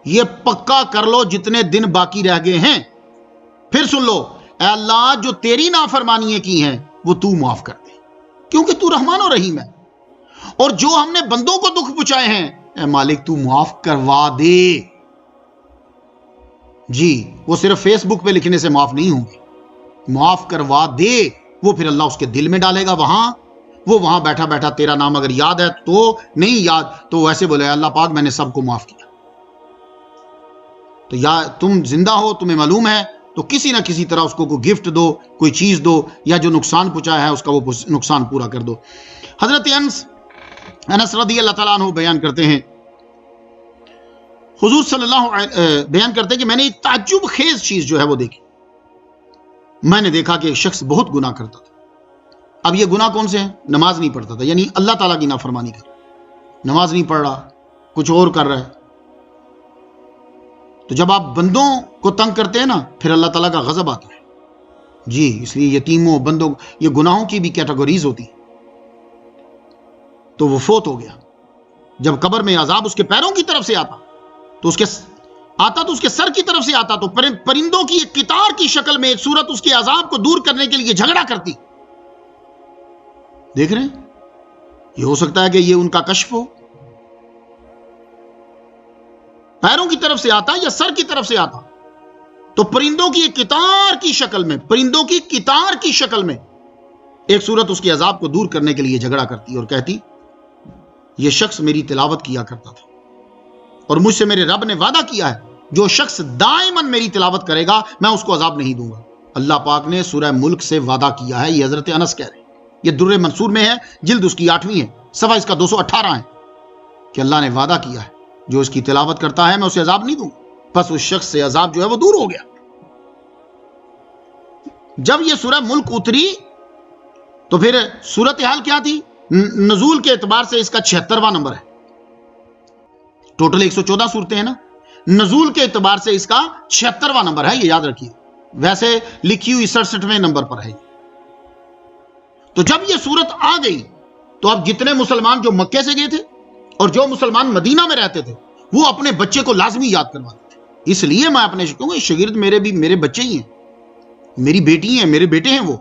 یہ پکا کر لو جتنے دن باقی رہ گئے ہیں. پھر سن لو, اے اللہ جو تیری نافرمانیاں کی ہیں وہ تو معاف کر دے, کیونکہ تو رحمان و رحیم ہے, اور جو ہم نے بندوں کو دکھ پہنچائے ہیں اے مالک تو معاف کروا دے. جی وہ صرف فیس بک پہ لکھنے سے معاف نہیں ہوں گے, معاف کروا دے. وہ پھر اللہ اس کے دل میں ڈالے گا, وہاں بیٹھا بیٹھا تیرا نام اگر یاد ہے تو, نہیں یاد تو ویسے بولے اللہ پاک میں نے سب کو معاف کیا. تو یا تم زندہ ہو, تمہیں معلوم ہے, تو کسی نہ کسی طرح اس کو کوئی گفٹ دو, کوئی چیز دو, یا جو نقصان پہنچایا ہے اس کا وہ نقصان پورا کر دو. حضرت انس رضی اللہ تعالیٰ عنہ بیان کرتے ہیں, حضور صلی اللہ علیہ بیان کرتے ہیں کہ میں نے ایک تعجب خیز چیز جو ہے وہ دیکھی. میں نے دیکھا کہ ایک شخص بہت گناہ کرتا تھا. اب یہ گناہ کون سے ہیں؟ نماز نہیں پڑھتا تھا, یعنی اللہ تعالیٰ کی نافرمانی کر, نماز نہیں پڑھ رہا, کچھ اور کر رہا ہے. تو جب آپ بندوں کو تنگ کرتے ہیں نا, پھر اللہ تعالیٰ کا غضب آتا ہے. جی اس لیے یتیموں, بندوں, یہ گناہوں کی بھی کیٹیگوریز ہوتی. تو وہ فوت ہو گیا. جب قبر میں عذاب اس کے پیروں کی طرف سے آتا تو اس کے سر کی طرف سے آتا, تو پرندوں کی ایک قطار کی شکل میں ایک صورت اس کے عذاب کو دور کرنے کے لیے جھگڑا کرتی. دیکھ رہے ہیں, یہ ہو سکتا ہے کہ یہ ان کا کشف ہو. پیروں کی طرف سے آتا یا سر کی طرف سے آتا, تو پرندوں کی ایک قطار کی شکل میں, پرندوں کی قطار کی شکل میں ایک صورت اس کے عذاب کو دور کرنے کے لیے جھگڑا کرتی اور کہتی یہ شخص میری تلاوت کیا کرتا تھا, اور مجھ سے میرے رب نے وعدہ کیا ہے جو شخص دائماً میری تلاوت کرے گا میں اس کو عذاب نہیں دوں گا. اللہ پاک نے سورہ ملک سے وعدہ کیا ہے. یہ حضرت انس کہہ رہے ہیں, یہ در منصور میں ہے, جلد اس کی 8ویں ہے, صفحہ اس کا 218 ہے, کہ اللہ نے وعدہ کیا ہے جو اس کی تلاوت کرتا ہے میں اسے عذاب نہیں دوں. بس اس شخص سے عذاب جو ہے وہ دور ہو گیا. جب یہ سورہ ملک اتری تو پھر صورتحال کیا تھی؟ نزول کے اعتبار سے اس کا 76واں نمبر ہے. ٹوٹل 114 صورتیں ہیں نا, نزول کے اعتبار سے اس کا 76واں نمبر ہے, یہ یاد رکھیے. ویسے لکھی ہوئی 67ویں نمبر پر ہے. تو جب یہ صورت آ گئی تو اب جتنے مسلمان جو مکے سے گئے تھے اور جو مسلمان مدینہ میں رہتے تھے وہ اپنے بچے کو لازمی یاد کرواتے تھے. اس لیے میں اپنے شاگرد میرے بچے ہی ہیں, میری بیٹی ہیں, میرے بیٹے ہیں. وہ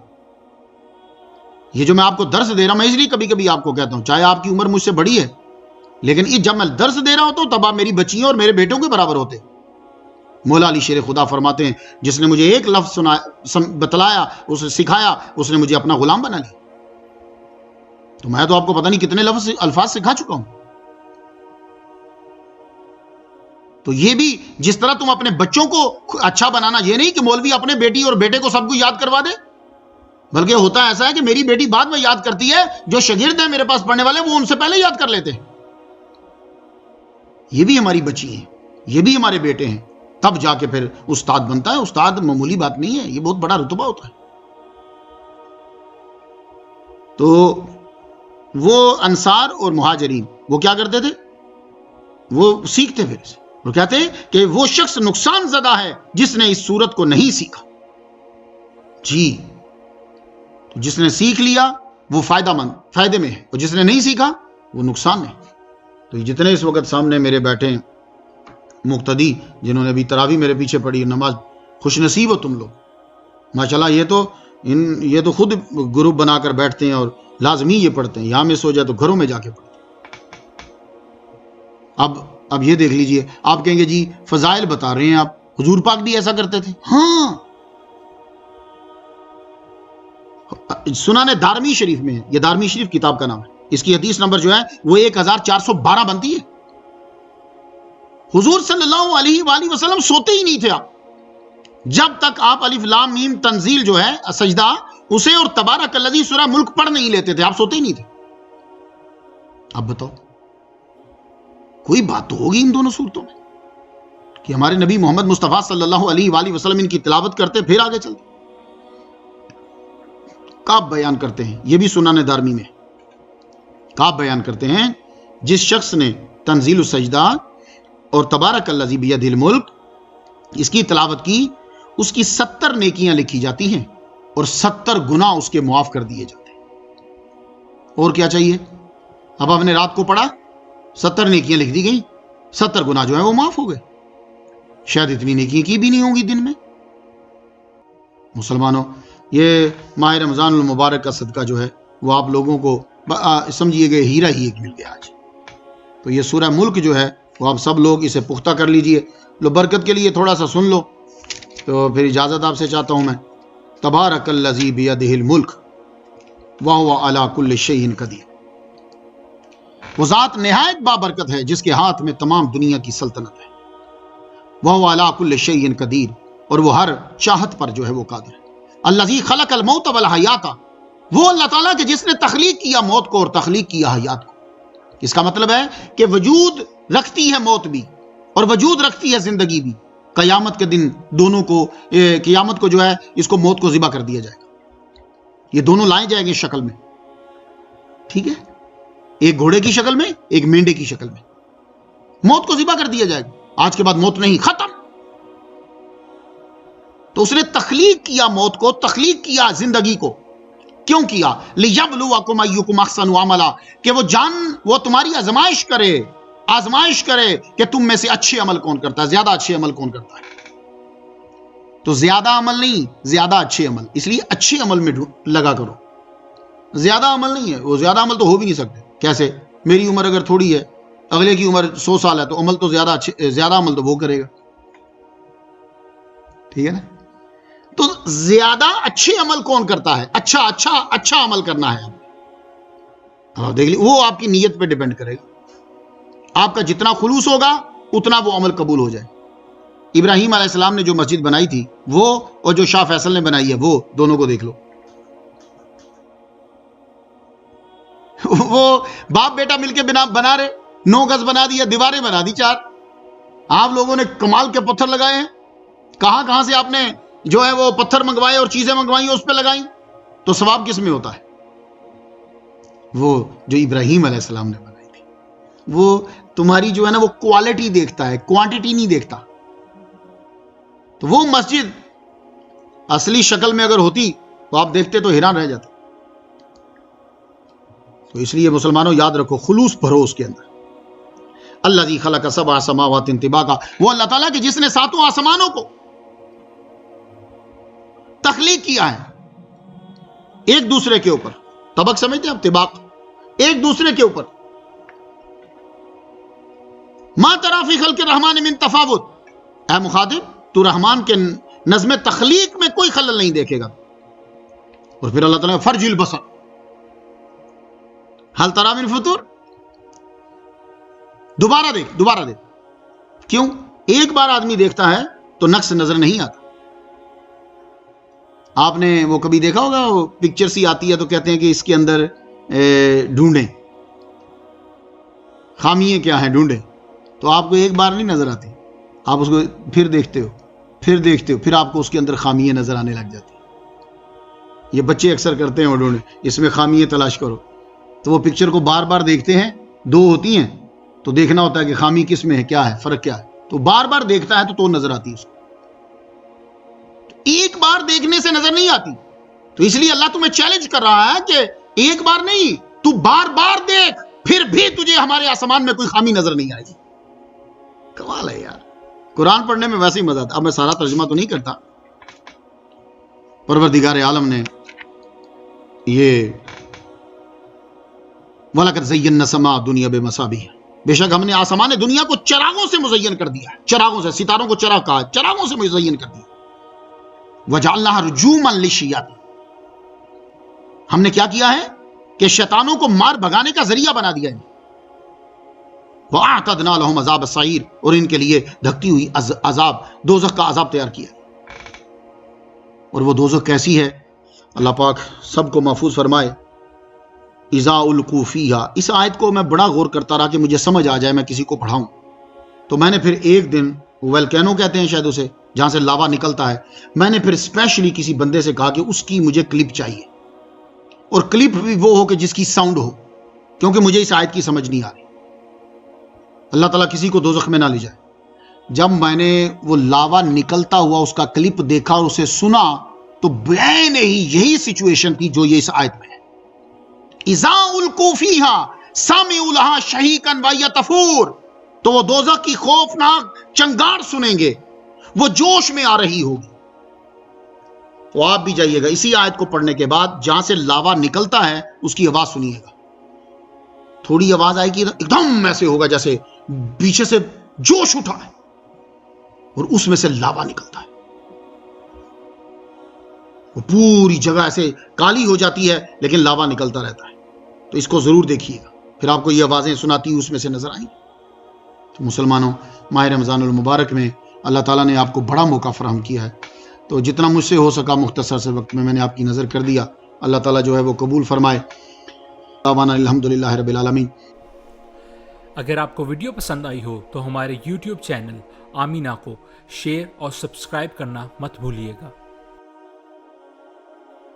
یہ جو میں آپ کو درس دے رہا ہوں, میں اس لیے کبھی کبھی آپ کو کہتا ہوں چاہے آپ کی عمر مجھ سے بڑی ہے, لیکن جب میں درس دے رہا ہوتا ہوں تب آپ میری بچیاں اور میرے بیٹوں کے برابر ہوتے. مولا علی شیر خدا فرماتے ہیں جس نے مجھے ایک لفظ بتلایا, اسے سکھایا, اس نے مجھے اپنا غلام بنا لیا. تو میں تو آپ کو پتہ نہیں کتنے الفاظ سکھا چکا ہوں. تو یہ بھی جس طرح تم اپنے بچوں کو اچھا بنانا, یہ نہیں کہ مولوی اپنے بیٹی اور بیٹے کو سب کو یاد کروا دے, بلکہ ہوتا ایسا ہے کہ میری بیٹی بعد میں یاد کرتی ہے, جو شاگرد ہیں میرے پاس پڑھنے والے وہ ان سے پہلے یاد کر لیتے ہیں. یہ بھی ہماری بچی ہیں, یہ بھی ہمارے بیٹے ہیں, تب جا کے پھر استاد بنتا ہے. استاد معمولی بات نہیں ہے, یہ بہت بڑا رتبہ ہوتا ہے. تو وہ انصار اور مہاجرین وہ کیا کرتے تھے, وہ سیکھتے پھر سے. وہ کہتے ہیں کہ وہ شخص نقصان زدہ ہے جس نے اس صورت کو نہیں سیکھا. جی تو جس نے سیکھ لیا وہ فائدے میں ہے, اور جس نے نہیں سیکھا وہ نقصان میں. تو جتنے اس وقت سامنے میرے بیٹھے ہیں مقتدی, جنہوں نے ابھی تراویح میرے پیچھے پڑھی, نماز خوش نصیب ہو تم لوگ، ماشاءاللہ یہ تو خود گروپ بنا کر بیٹھتے ہیں اور لازمی یہ پڑھتے ہیں، یہاں میں سو جائے تو گھروں میں جا کے پڑھتے ہیں۔ اب یہ دیکھ لیجئے، آپ کہیں گے جی فضائل بتا رہے ہیں آپ، حضور پاک بھی ایسا کرتے تھے؟ ہاں، سنن دارمی شریف میں ہے، یہ دارمی شریف کتاب کا نام ہے، اس کی حدیث نمبر جو ہے وہ 1412 بنتی ہے۔ حضور صلی اللہ علیہ وآلہ وسلم سوتے ہی نہیں تھے آپ، جب تک آپ الف لام میم تنزیل جو ہے سجدہ اسے اور تبارک الذی سورہ ملک پڑھ نہیں لیتے تھے، آپ سوتے ہی نہیں تھے۔ اب بتاؤ، کوئی بات تو ہوگی ان دونوں صورتوں میں کہ ہمارے نبی محمد مصطفیٰ صلی اللہ علیہ وآلہ وسلم ان کی تلاوت کرتے پھر آگے چلتے۔ کعب بیان کرتے ہیں، یہ بھی سنن دارمی میں، کعب بیان کرتے ہیں جس شخص نے تنزیل السجدہ اور تبارک الذی بیدہ الملک اس کی تلاوت کی، اس کی 70 نیکیاں لکھی جاتی ہیں اور 70 گناہ اس کے معاف کر دیے جاتے ہیں۔ اور کیا چاہیے؟ اب آپ نے رات کو پڑھا، 70 نیکیاں لکھ دی گئی، 70 گناہ جو ہیں وہ معاف ہو گئے، شاید اتنی نیکیاں کی بھی نہیں ہوں گی دن میں۔ مسلمانوں، یہ ماہ رمضان المبارک کا صدقہ جو ہے وہ آپ لوگوں کو سمجھیے گئے ہیرا ہی ایک مل گیا آج۔ تو یہ سورہ ملک جو ہے وہ آپ سب لوگ اسے پختہ کر لیجئے، لو برکت کے لیے تھوڑا سا سن لو، تو پھر اجازت آپ سے چاہتا ہوں میں۔ تبارک الذی بیدہ الملک وہو علی کل شیء قدیر، وہ ذات نہایت بابرکت ہے جس کے ہاتھ میں تمام دنیا کی سلطنت ہے، وہو علی کل شیء قدیر، اور وہ ہر چاہت پر جو ہے وہ قادر ہے۔ الذی خلق الموت والحیات، وہ اللہ تعالیٰ کہ جس نے تخلیق کیا موت کو اور تخلیق کیا حیات کو۔ اس کا مطلب ہے کہ وجود رکھتی ہے موت بھی اور وجود رکھتی ہے زندگی بھی۔ قیامت کے دن دونوں کو، قیامت کو جو ہے اس کو موت کو ذبح کر دیا جائے گا، یہ دونوں لائے جائیں گے شکل میں، ٹھیک ہے، ایک گھوڑے کی شکل میں، ایک مینڈے کی شکل میں، موت کو ذبح کر دیا جائے گا۔ آج کے بعد موت نہیں، ختم۔ تو اس نے تخلیق کیا موت کو، تخلیق کیا زندگی کو، کیوں کیا؟ لِيَبْلُوَكُمْ أَيُّكُمْ أَحْسَنُ عَمَلًا، کہ وہ تمہاری آزمائش کرے کہ تم میں سے اچھے عمل کون کرتا ہے، زیادہ اچھے عمل کون کرتا ہے۔ تو زیادہ عمل نہیں، زیادہ اچھے عمل، اس لیے اچھے عمل میں لگا کرو، زیادہ عمل نہیں ہے، وہ زیادہ عمل تو ہو بھی نہیں سکتے۔ کیسے؟ میری عمر اگر تھوڑی ہے، اگلے کی عمر 100 سال ہے، تو عمل تو زیادہ عمل تو وہ کرے گا، ٹھیک ہے نا؟ تو زیادہ اچھے عمل کون کرتا ہے؟ اچھا عمل کرنا ہے، دیکھ لیے، وہ آپ کی نیت پہ ڈیپینڈ کرے گا۔ آپ کا جتنا خلوص ہوگا اتنا وہ عمل قبول ہو جائے۔ ابراہیم علیہ السلام نے جو مسجد بنائی تھی وہ، اور جو شاہ فیصل نے بنائی ہے وہ، دونوں کو دیکھ لو، وہ باپ بیٹا مل کے بنا رہے، 9 گز بنا دیا، دیواریں بنا دی 4، آپ لوگوں نے کمال کے پتھر لگائے ہیں، کہاں سے آپ نے جو ہے وہ پتھر منگوائے اور چیزیں منگوائیں اس پہ لگائیں، تو ثواب کس میں ہوتا ہے؟ وہ جو ابراہیم علیہ السلام نے بنائی تھی، وہ تمہاری جو ہے نا وہ کوالٹی دیکھتا ہے، کوانٹٹی نہیں دیکھتا۔ تو وہ مسجد اصلی شکل میں اگر ہوتی تو آپ دیکھتے تو حیران رہ جاتے۔ تو اس لیے مسلمانوں یاد رکھو، خلوص بھرو اس کے اندر۔ الذی خلق 7 سماوات طباقا، وہ اللہ تعالیٰ کہ جس نے 7 آسمانوں کو تخلیق کیا ہے ایک دوسرے کے اوپر، طبق سمجھتے ہیں آپ، طباق، ایک دوسرے کے اوپر۔ ما تری فی خلق الرحمن من تفاوت، اے مخاطب تو رحمان کے نظم تخلیق میں کوئی خلل نہیں دیکھے گا۔ اور پھر اللہ تعالیٰ نے فرج البصر ہل تری من فطور، دوبارہ دیکھ۔ کیوں؟ ایک بار آدمی دیکھتا ہے تو نقص نظر نہیں آتا۔ آپ نے وہ کبھی دیکھا ہوگا، وہ پکچر سی آتی ہے تو کہتے ہیں کہ اس کے اندر ڈھونڈیں، خامیاں کیا ہیں ڈھونڈیں، تو آپ کو ایک بار نہیں نظر آتی، آپ اس کو پھر دیکھتے ہو، پھر آپ کو اس کے اندر خامیاں نظر آنے لگ جاتی ہیں۔ یہ بچے اکثر کرتے ہیں، وہ ڈھونڈیں، اس میں خامیاں تلاش کرو، تو وہ پکچر کو بار بار دیکھتے ہیں، 2 ہوتی ہیں تو دیکھنا ہوتا ہے کہ خامی کس میں ہے، کیا ہے، فرق کیا ہے، تو بار بار دیکھتا ہے تو نظر آتی ہے اس کو۔ ایک بار دیکھنے سے نظر نہیں آتی، تو اس لیے اللہ تمہیں چیلنج کر رہا ہے کہ ایک بار نہیں، تو بار بار دیکھ، پھر بھی تجھے ہمارے آسمان میں کوئی خامی نظر نہیں آئے گی۔ کمال ہے یار، قرآن پڑھنے میں ویسے ہی مزہ آتا۔ اب میں سارا ترجمہ تو نہیں کرتا، پروردگار عالم نے یہ وَلَقَدْ زَيَّنَّا السَّمَاءَ الدُّنْيَا بِمَصَابِيحَ، بے شک ہم نے آسمان دنیا کو چراغوں سے مزین کر دیا ہے. چراغوں سے، ستاروں کو چراغ کہا، چراغوں سے مزین کر دیا. وَجَعَلْنَاهَا رُجُومًا لِلشَّيَاطِينِ، ہم نے کیا کیا ہے کہ شیطانوں کو مار بھگانے کا ذریعہ بنا دیا ہے. وَأَعْتَدْنَا لَهُمْ عَذَابَ السَّعِيرِ، اور ان کے لیے دھکتی ہوئی عذاب، دوزخ کا عذاب تیار کیا. اور وہ دوزخ کیسی ہے؟ اللہ پاک سب کو محفوظ فرمائے. اذا القوا فیہا، اس آیت کو میں بڑا غور کرتا رہا کہ مجھے سمجھ آ جائے، میں کسی کو پڑھاؤں. تو میں نے پھر ایک دن، ویلکینو کہتے ہیں شاید اسے، جہاں سے لاوا نکلتا ہے، میں نے پھر اسپیشلی کسی بندے سے کہا کہ اس کی مجھے کلپ چاہیے، اور کلپ بھی وہ ہو کہ جس کی ساؤنڈ ہو، کیونکہ مجھے اس آیت کی سمجھ نہیں آ رہی. اللہ تعالیٰ کسی کو دوزخ میں نہ لے جائے. جب میں نے وہ لاوا نکلتا ہوا اس کا کلپ دیکھا اور اسے سنا تو بعین ہی یہی سچویشن تھی جو یہ اس آیت میں ہے. اذا القوا فیہا سمعوا لہا شہیقا وہی تفور، تو وہ دوزخ کی خوفناک چنگار سنیں گے، وہ جوش میں آ رہی ہوگی. تو آپ بھی جائیے گا اسی آیت کو پڑھنے کے بعد جہاں سے لاوا نکلتا ہے اس کی آواز سنیے گا. تھوڑی آواز آئے گی ایک دم ایسے ہوگا جیسے پیچھے سے جوش اٹھا ہے اور اس میں سے لاوا نکلتا ہے. وہ پوری جگہ ایسے کالی ہو جاتی ہے لیکن لاوا نکلتا رہتا ہے. تو اس کو ضرور دیکھیے گا، پھر آپ کو یہ آوازیں سناتی اس میں سے نظر آئیں. تو مسلمانوں، ماہ رمضان المبارک میں اللہ تعالیٰ نے آپ کو بڑا موقع فراہم کیا ہے. تو جتنا مجھ سے ہو سکا مختصر سے وقت میں نے آپ کی نظر کر دیا. اللہ تعالیٰ جو ہے وہ قبول فرمائے. الحمدللہ رب العالمین. اگر آپ کو ویڈیو پسند آئی ہو تو ہمارے YouTube چینل آمینہ کو شیئر اور سبسکرائب کرنا مت بھولیے گا.